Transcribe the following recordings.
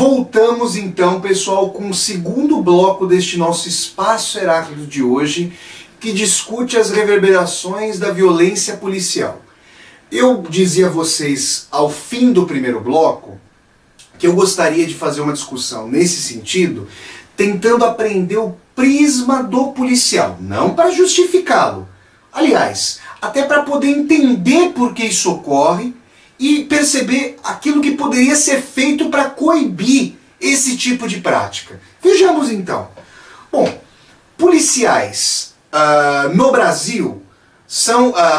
Voltamos então, pessoal, com o segundo bloco deste nosso Espaço Heráclito de hoje, que discute as reverberações da violência policial. Eu dizia a vocês, ao fim do primeiro bloco, que eu gostaria de fazer uma discussão nesse sentido, tentando aprender o prisma do policial, não para justificá-lo. Aliás, até para poder entender por que isso ocorre e perceber aquilo que poderia ser feito para coibir esse tipo de prática. Vejamos então. Bom, policiais no Brasil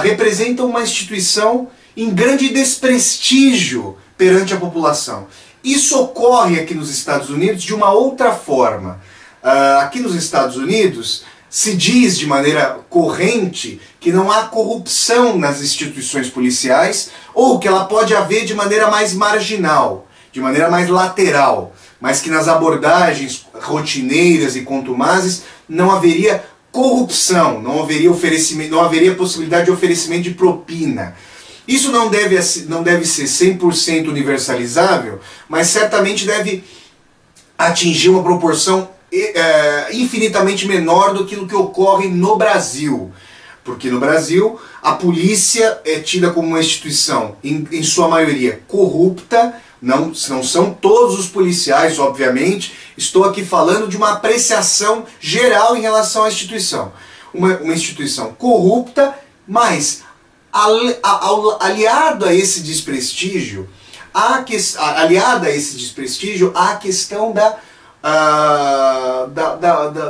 representam uma instituição em grande desprestígio perante a população. Isso ocorre aqui nos Estados Unidos de uma outra forma. Aqui nos Estados Unidos se diz de maneira corrente que não há corrupção nas instituições policiais, ou que ela pode haver de maneira mais marginal, de maneira mais lateral, mas que nas abordagens rotineiras e contumazes não haveria corrupção, não haveria possibilidade de oferecimento de propina. Isso não deve ser 100% universalizável, mas certamente deve atingir uma proporção infinitamente menor do que o que ocorre no Brasil. Porque no Brasil a polícia é tida como uma instituição, em sua maioria, corrupta. Não são todos os policiais, obviamente. Estou aqui falando de uma apreciação geral em relação à instituição. Uma instituição corrupta, mas aliado a esse desprestígio, há a questão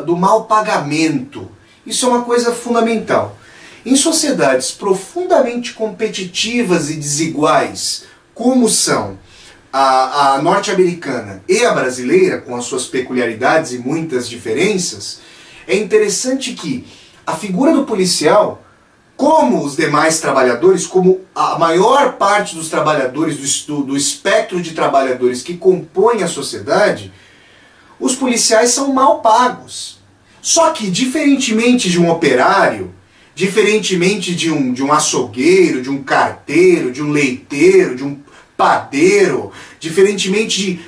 do mal pagamento. Isso é uma coisa fundamental. Em sociedades profundamente competitivas e desiguais, como são a norte-americana e a brasileira, com as suas peculiaridades e muitas diferenças, é interessante que a figura do policial, como os demais trabalhadores, como a maior parte dos trabalhadores do espectro de trabalhadores que compõem a sociedade, os policiais são mal pagos. Só que, diferentemente de um operário, diferentemente de um açougueiro, de um carteiro, de um leiteiro, de um padeiro, diferentemente de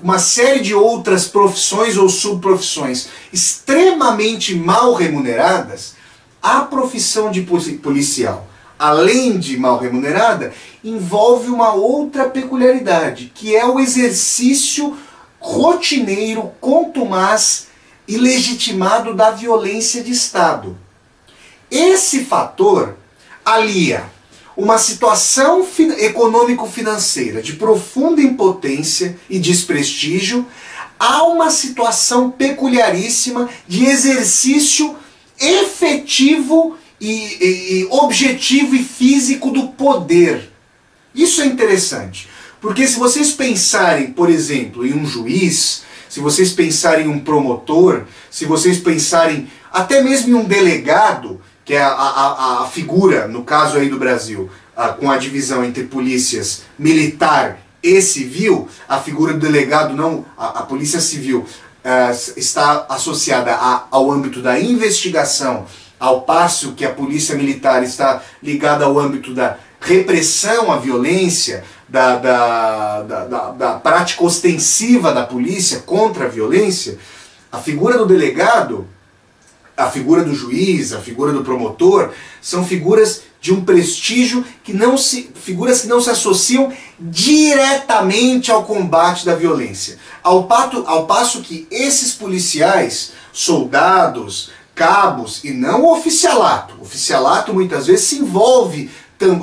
uma série de outras profissões ou subprofissões extremamente mal remuneradas, a profissão de policial, além de mal remunerada, envolve uma outra peculiaridade, que é o exercício rotineiro, contumaz e legitimado da violência de Estado. Esse fator alia uma situação econômico-financeira de profunda impotência e desprestígio a uma situação peculiaríssima de exercício efetivo e objetivo e físico do poder. Isso é interessante, porque se vocês pensarem, por exemplo, em um juiz, se vocês pensarem em um promotor, se vocês pensarem até mesmo em um delegado, que é a figura, no caso aí do Brasil, com a divisão entre polícias militar e civil, a figura do delegado, não, a polícia civil está associada ao âmbito da investigação, ao passo que a polícia militar está ligada ao âmbito da repressão à violência, da prática ostensiva da polícia contra a violência. A figura do delegado, a figura do juiz, a figura do promotor, são figuras de um prestígio figuras que não se associam diretamente ao combate da violência. Ao passo que esses policiais, soldados, cabos e não o oficialato muitas vezes se envolve,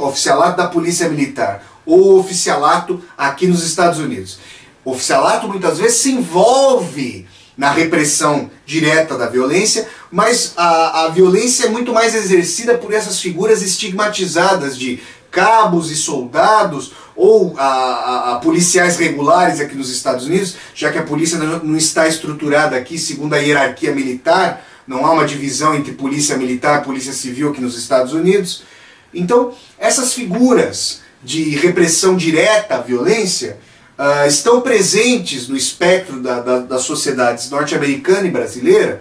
oficialato da polícia militar ou oficialato aqui nos Estados Unidos. O oficialato muitas vezes se envolve na repressão direta da violência, mas a violência é muito mais exercida por essas figuras estigmatizadas de cabos e soldados ou policiais regulares aqui nos Estados Unidos, já que a polícia não está estruturada aqui segundo a hierarquia militar, não há uma divisão entre polícia militar e polícia civil aqui nos Estados Unidos. Então, essas figuras de repressão direta à violência estão presentes no espectro das sociedades norte-americana e brasileira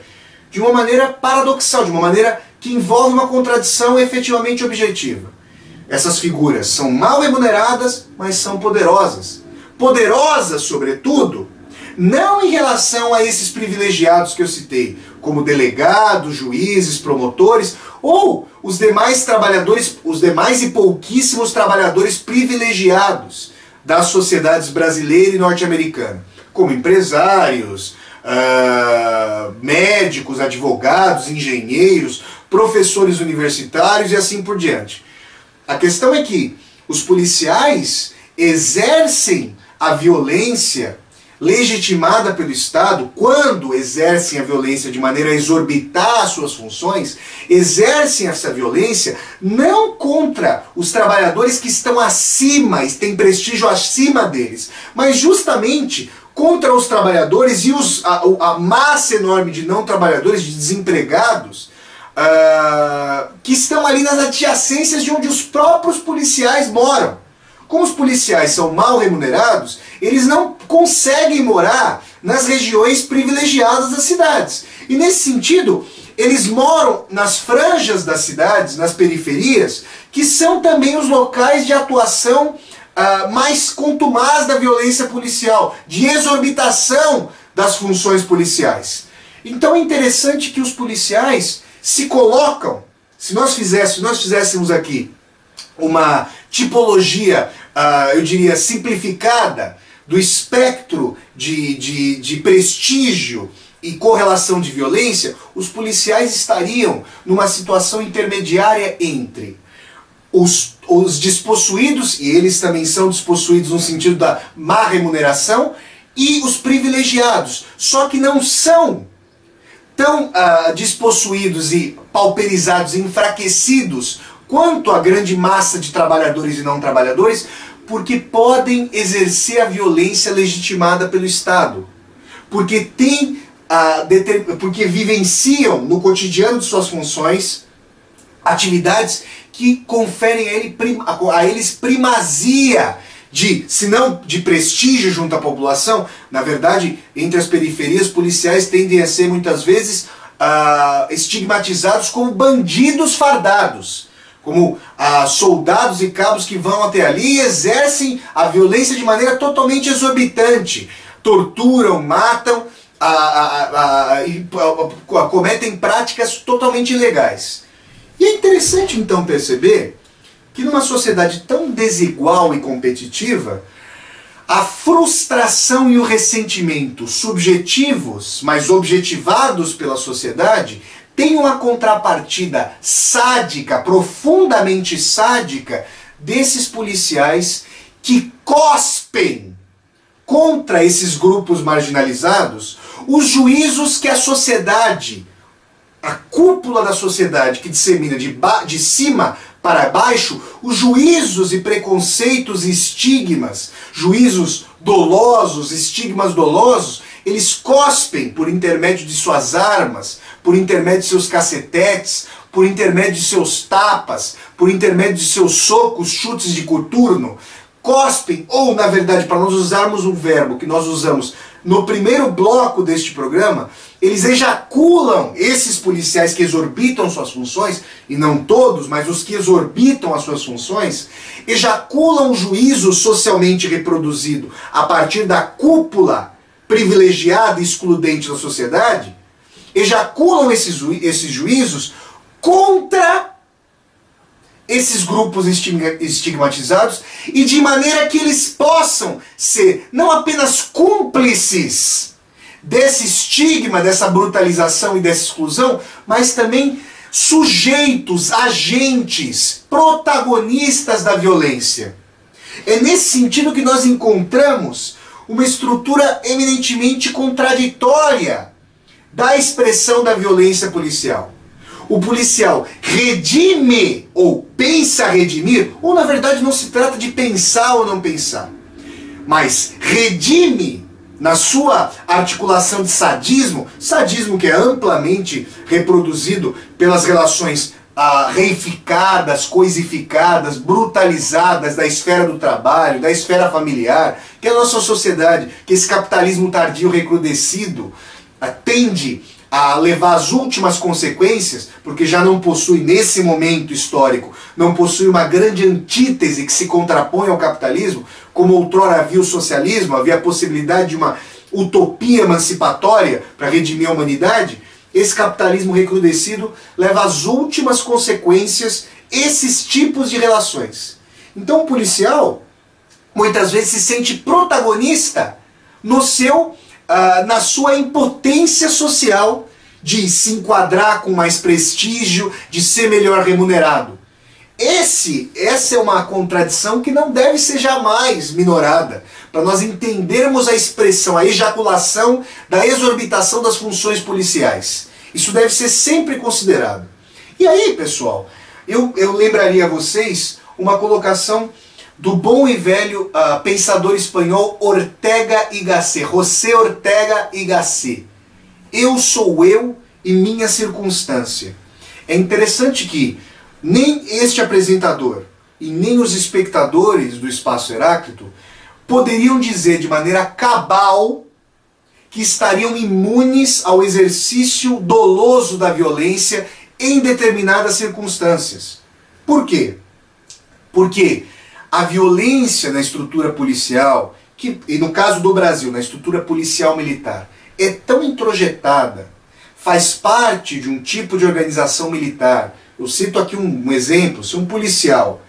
de uma maneira paradoxal, de uma maneira que envolve uma contradição efetivamente objetiva. Essas figuras são mal remuneradas, mas são poderosas. poderosa, sobretudo, não em relação a esses privilegiados que eu citei, como delegados, juízes, promotores, ou os demais trabalhadores, os demais e pouquíssimos trabalhadores privilegiados das sociedades brasileira e norte-americana, como empresários, médicos, advogados, engenheiros, professores universitários e assim por diante. A questão é que os policiais exercem a violência legitimada pelo Estado, quando exercem a violência de maneira a exorbitar as suas funções, exercem essa violência não contra os trabalhadores que estão acima, e têm prestígio acima deles, mas justamente contra os trabalhadores e a massa enorme de não trabalhadores, de desempregados, que estão ali nas adjacências de onde os próprios policiais moram. Como os policiais são mal remunerados, eles não conseguem morar nas regiões privilegiadas das cidades. E nesse sentido, eles moram nas franjas das cidades, nas periferias, que são também os locais de atuação mais contumaz da violência policial, de exorbitação das funções policiais. Então é interessante que os policiais se colocam, se nós fizéssemos aqui uma tipologia, eu diria, simplificada do espectro de prestígio e correlação de violência, os policiais estariam numa situação intermediária entre os despossuídos, e eles também são despossuídos no sentido da má remuneração, e os privilegiados, só que não são tão despossuídos e pauperizados e enfraquecidos quanto a grande massa de trabalhadores e não trabalhadores, porque podem exercer a violência legitimada pelo Estado, porque porque vivenciam no cotidiano de suas funções atividades que conferem a eles primazia se não de prestígio junto à população. Na verdade, entre as periferias, policiais tendem a ser muitas vezes estigmatizados como bandidos fardados, como soldados e cabos que vão até ali e exercem a violência de maneira totalmente exorbitante, torturam, matam e cometem práticas totalmente ilegais. E é interessante então perceber que numa sociedade tão desigual e competitiva, a frustração e o ressentimento subjetivos, mas objetivados pela sociedade, tem uma contrapartida sádica, profundamente sádica, desses policiais que cospem contra esses grupos marginalizados os juízos que a sociedade, a cúpula da sociedade que dissemina de cima para baixo, os juízos e preconceitos e estigmas, juízos dolosos, estigmas dolosos, eles cospem por intermédio de suas armas, por intermédio de seus cacetetes, por intermédio de seus tapas, por intermédio de seus socos, chutes de coturno, cospem, ou na verdade, para nós usarmos um verbo que nós usamos no primeiro bloco deste programa, eles ejaculam, esses policiais que exorbitam suas funções, e não todos, mas os que exorbitam as suas funções, ejaculam o juízo socialmente reproduzido a partir da cúpula privilegiada e excludente da sociedade, ejaculam esses juízos contra esses grupos estigmatizados, e de maneira que eles possam ser não apenas cúmplices desse estigma, dessa brutalização e dessa exclusão, mas também sujeitos, agentes, protagonistas da violência. É nesse sentido que nós encontramos uma estrutura eminentemente contraditória da expressão da violência policial. O policial redime ou pensa redimir, ou na verdade não se trata de pensar ou não pensar, mas redime na sua articulação de sadismo que é amplamente reproduzido pelas relações reificadas, coisificadas, brutalizadas da esfera do trabalho, da esfera familiar, que a nossa sociedade, que esse capitalismo tardio recrudescido tende a levar as últimas consequências, porque já não possui, nesse momento histórico, não possui uma grande antítese que se contrapõe ao capitalismo, como outrora havia o socialismo, havia a possibilidade de uma utopia emancipatória para redimir a humanidade, esse capitalismo recrudescido leva às últimas consequências esses tipos de relações. Então o policial, muitas vezes, se sente protagonista no seu... na sua impotência social de se enquadrar com mais prestígio, de ser melhor remunerado. Essa é uma contradição que não deve ser jamais minorada, para nós entendermos a expressão, a ejaculação da exorbitação das funções policiais. Isso deve ser sempre considerado. E aí, pessoal, eu lembraria a vocês uma colocação do bom e velho pensador espanhol Ortega y Gasset, José Ortega y Gasset. Eu sou eu e minha circunstância. É interessante que nem este apresentador e nem os espectadores do Espaço Heráclito poderiam dizer de maneira cabal que estariam imunes ao exercício doloso da violência em determinadas circunstâncias. Por quê? Porque a violência na estrutura policial, e no caso do Brasil, na estrutura policial militar, é tão introjetada, faz parte de um tipo de organização militar. Eu cito aqui um exemplo: se um policial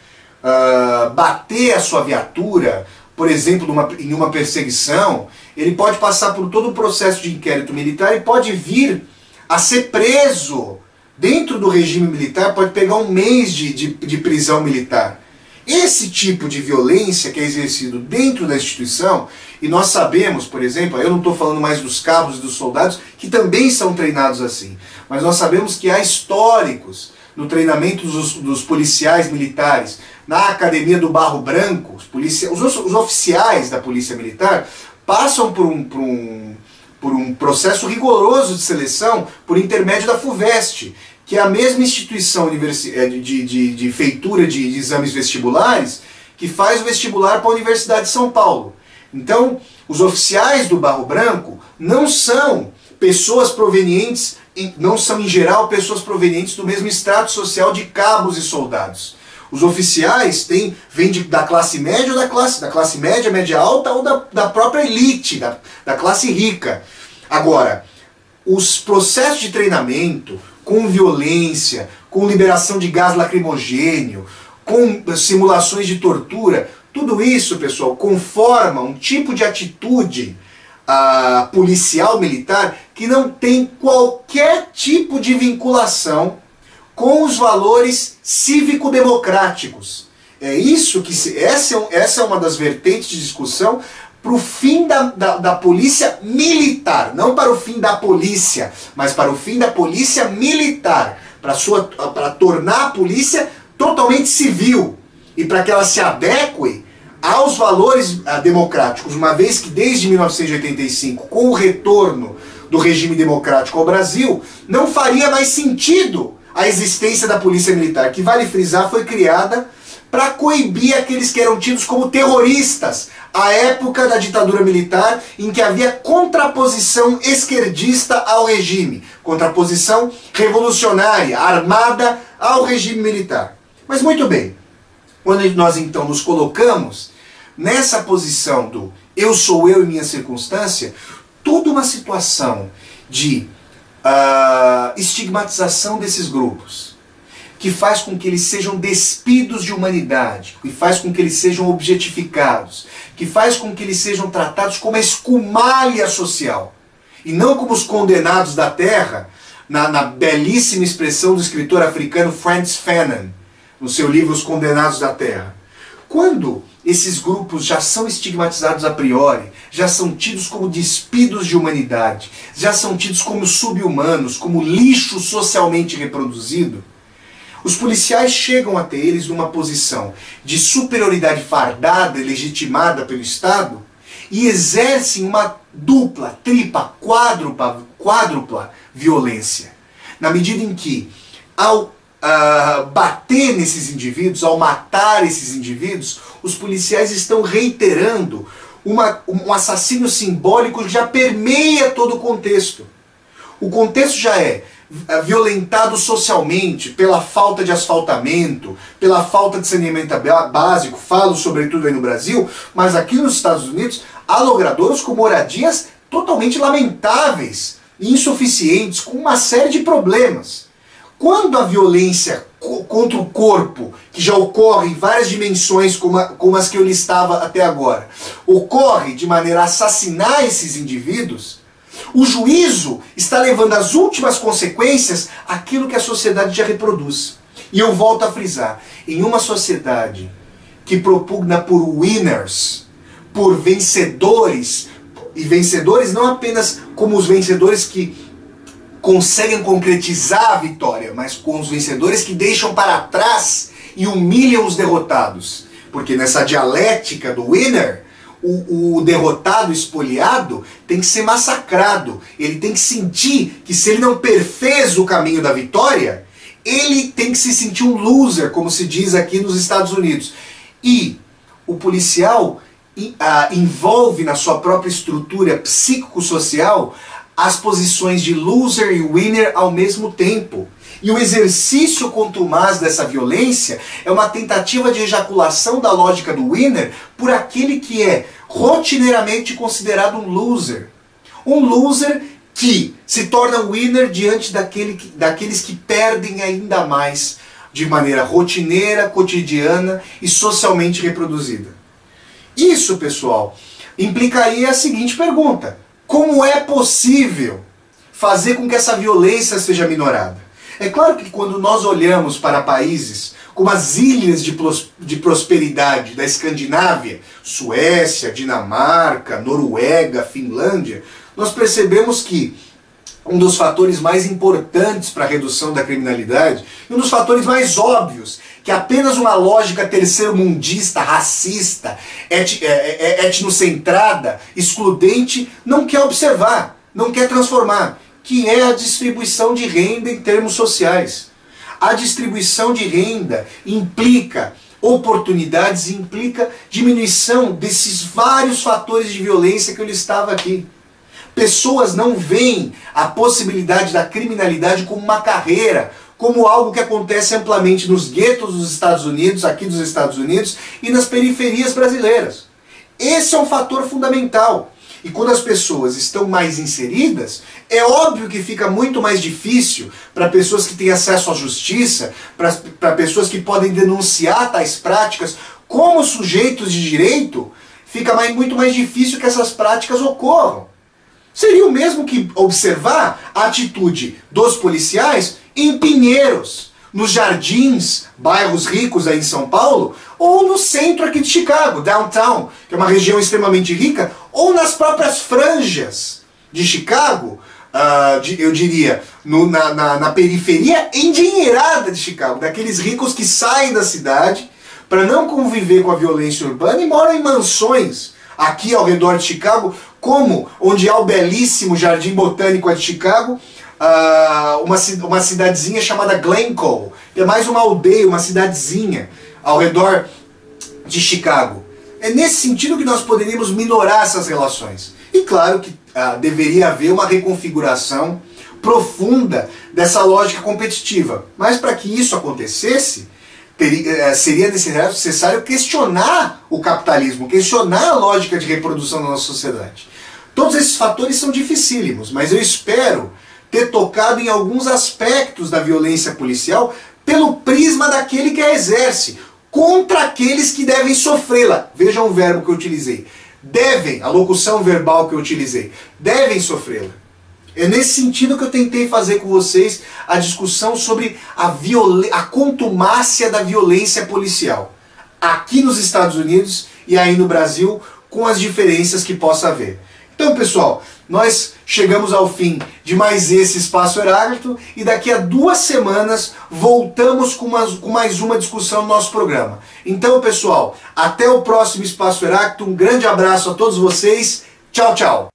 bater a sua viatura, por exemplo, em uma perseguição, ele pode passar por todo o processo de inquérito militar e pode vir a ser preso dentro do regime militar, pode pegar um mês de prisão militar. Esse tipo de violência que é exercido dentro da instituição, e nós sabemos, por exemplo, eu não estou falando mais dos cabos e dos soldados, que também são treinados assim, mas nós sabemos que há históricos no treinamento dos policiais militares, na Academia do Barro Branco, os oficiais da Polícia Militar passam por um processo rigoroso de seleção por intermédio da FUVEST, que é a mesma instituição de feitura de exames vestibulares que faz o vestibular para a Universidade de São Paulo. Então, os oficiais do Barro Branco não são pessoas provenientes, não são em geral pessoas provenientes do mesmo estrato social de cabos e soldados. Os oficiais vêm da classe média ou da classe média, média alta, ou da própria elite, da classe rica. Agora, os processos de treinamento, com violência, com liberação de gás lacrimogênio, com simulações de tortura, tudo isso, pessoal, conforma um tipo de atitude policial militar que não tem qualquer tipo de vinculação com os valores cívico-democráticos. É isso que essa é uma das vertentes de discussão para o fim da polícia militar, não para o fim da polícia, mas para o fim da polícia militar, para tornar a polícia totalmente civil e para que ela se adeque aos valores democráticos, uma vez que desde 1985, com o retorno do regime democrático ao Brasil, não faria mais sentido a existência da polícia militar, que, vale frisar, foi criada para coibir aqueles que eram tidos como terroristas, à época da ditadura militar, em que havia contraposição esquerdista ao regime, contraposição revolucionária, armada ao regime militar. Mas muito bem, quando nós então nos colocamos nessa posição do eu sou eu e minha circunstância, toda uma situação de estigmatização desses grupos, que faz com que eles sejam despidos de humanidade, que faz com que eles sejam objetificados, que faz com que eles sejam tratados como a escumalha social, e não como os condenados da terra, na belíssima expressão do escritor africano Frantz Fanon, no seu livro Os Condenados da Terra. Quando esses grupos já são estigmatizados a priori, já são tidos como despidos de humanidade, já são tidos como sub-humanos, como lixo socialmente reproduzido, os policiais chegam até eles numa posição de superioridade fardada e legitimada pelo Estado e exercem uma dupla, tripla, quádrupla violência. Na medida em que, ao bater nesses indivíduos, ao matar esses indivíduos, os policiais estão reiterando um assassínio simbólico que já permeia todo o contexto. o contexto já é violentado socialmente pela falta de asfaltamento, pela falta de saneamento básico, falo sobretudo aí no Brasil, mas aqui nos Estados Unidos há logradouros com moradias totalmente lamentáveis, insuficientes, com uma série de problemas. Quando a violência contra o corpo, que já ocorre em várias dimensões como as que eu listava até agora, ocorre de maneira a assassinar esses indivíduos, o juízo está levando às últimas consequências aquilo que a sociedade já reproduz. E eu volto a frisar, em uma sociedade que propugna por winners, por vencedores, e vencedores não apenas como os vencedores que conseguem concretizar a vitória, mas com os vencedores que deixam para trás e humilham os derrotados. Porque nessa dialética do winner, o derrotado, espoliado, tem que ser massacrado. Ele tem que sentir que se ele não perfez o caminho da vitória, ele tem que se sentir um loser, como se diz aqui nos Estados Unidos. E o policial envolve na sua própria estrutura psicossocial as posições de loser e winner ao mesmo tempo. E o exercício contumaz dessa violência é uma tentativa de ejaculação da lógica do winner por aquele que é rotineiramente considerado um loser. Um loser que se torna winner diante daqueles que perdem ainda mais de maneira rotineira, cotidiana e socialmente reproduzida. Isso, pessoal, implicaria a seguinte pergunta: como é possível fazer com que essa violência seja minorada? É claro que quando nós olhamos para países como as ilhas de prosperidade da Escandinávia, Suécia, Dinamarca, Noruega, Finlândia, nós percebemos que um dos fatores mais importantes para a redução da criminalidade, e um dos fatores mais óbvios, que apenas uma lógica terceiro-mundista, racista, etnocentrada, excludente, não quer observar, não quer transformar, que é a distribuição de renda em termos sociais. A distribuição de renda implica oportunidades, implica diminuição desses vários fatores de violência que eu listava aqui. Pessoas não veem a possibilidade da criminalidade como uma carreira, como algo que acontece amplamente nos guetos dos Estados Unidos, aqui dos Estados Unidos, e nas periferias brasileiras. Esse é um fator fundamental. E quando as pessoas estão mais inseridas, é óbvio que fica muito mais difícil para pessoas que têm acesso à justiça, para pessoas que podem denunciar tais práticas como sujeitos de direito, fica muito mais difícil que essas práticas ocorram. Seria o mesmo que observar a atitude dos policiais em Pinheiros, nos Jardins, bairros ricos aí em São Paulo, ou no centro aqui de Chicago, downtown, que é uma região extremamente rica, ou nas próprias franjas de Chicago, eu diria, na periferia endinheirada de Chicago, daqueles ricos que saem da cidade para não conviver com a violência urbana e moram em mansões aqui ao redor de Chicago, como onde há o belíssimo Jardim Botânico de Chicago, uma cidadezinha chamada Glencoe, que é mais uma aldeia, uma cidadezinha ao redor de Chicago. É nesse sentido que nós poderíamos minorar essas relações. E claro que deveria haver uma reconfiguração profunda dessa lógica competitiva. Mas para que isso acontecesse, seria necessário questionar o capitalismo, questionar a lógica de reprodução da nossa sociedade. Todos esses fatores são dificílimos, mas eu espero ter tocado em alguns aspectos da violência policial pelo prisma daquele que a exerce, contra aqueles que devem sofrê-la. Vejam o verbo que eu utilizei. Devem, a locução verbal que eu utilizei. Devem sofrê-la. É nesse sentido que eu tentei fazer com vocês a discussão sobre a contumácia da violência policial. Aqui nos Estados Unidos e aí no Brasil, com as diferenças que possa haver. Então, pessoal, nós chegamos ao fim de mais esse Espaço Heráclito e daqui a 2 semanas voltamos com mais uma discussão no nosso programa. Então, pessoal, até o próximo Espaço Heráclito. Um grande abraço a todos vocês. Tchau, tchau.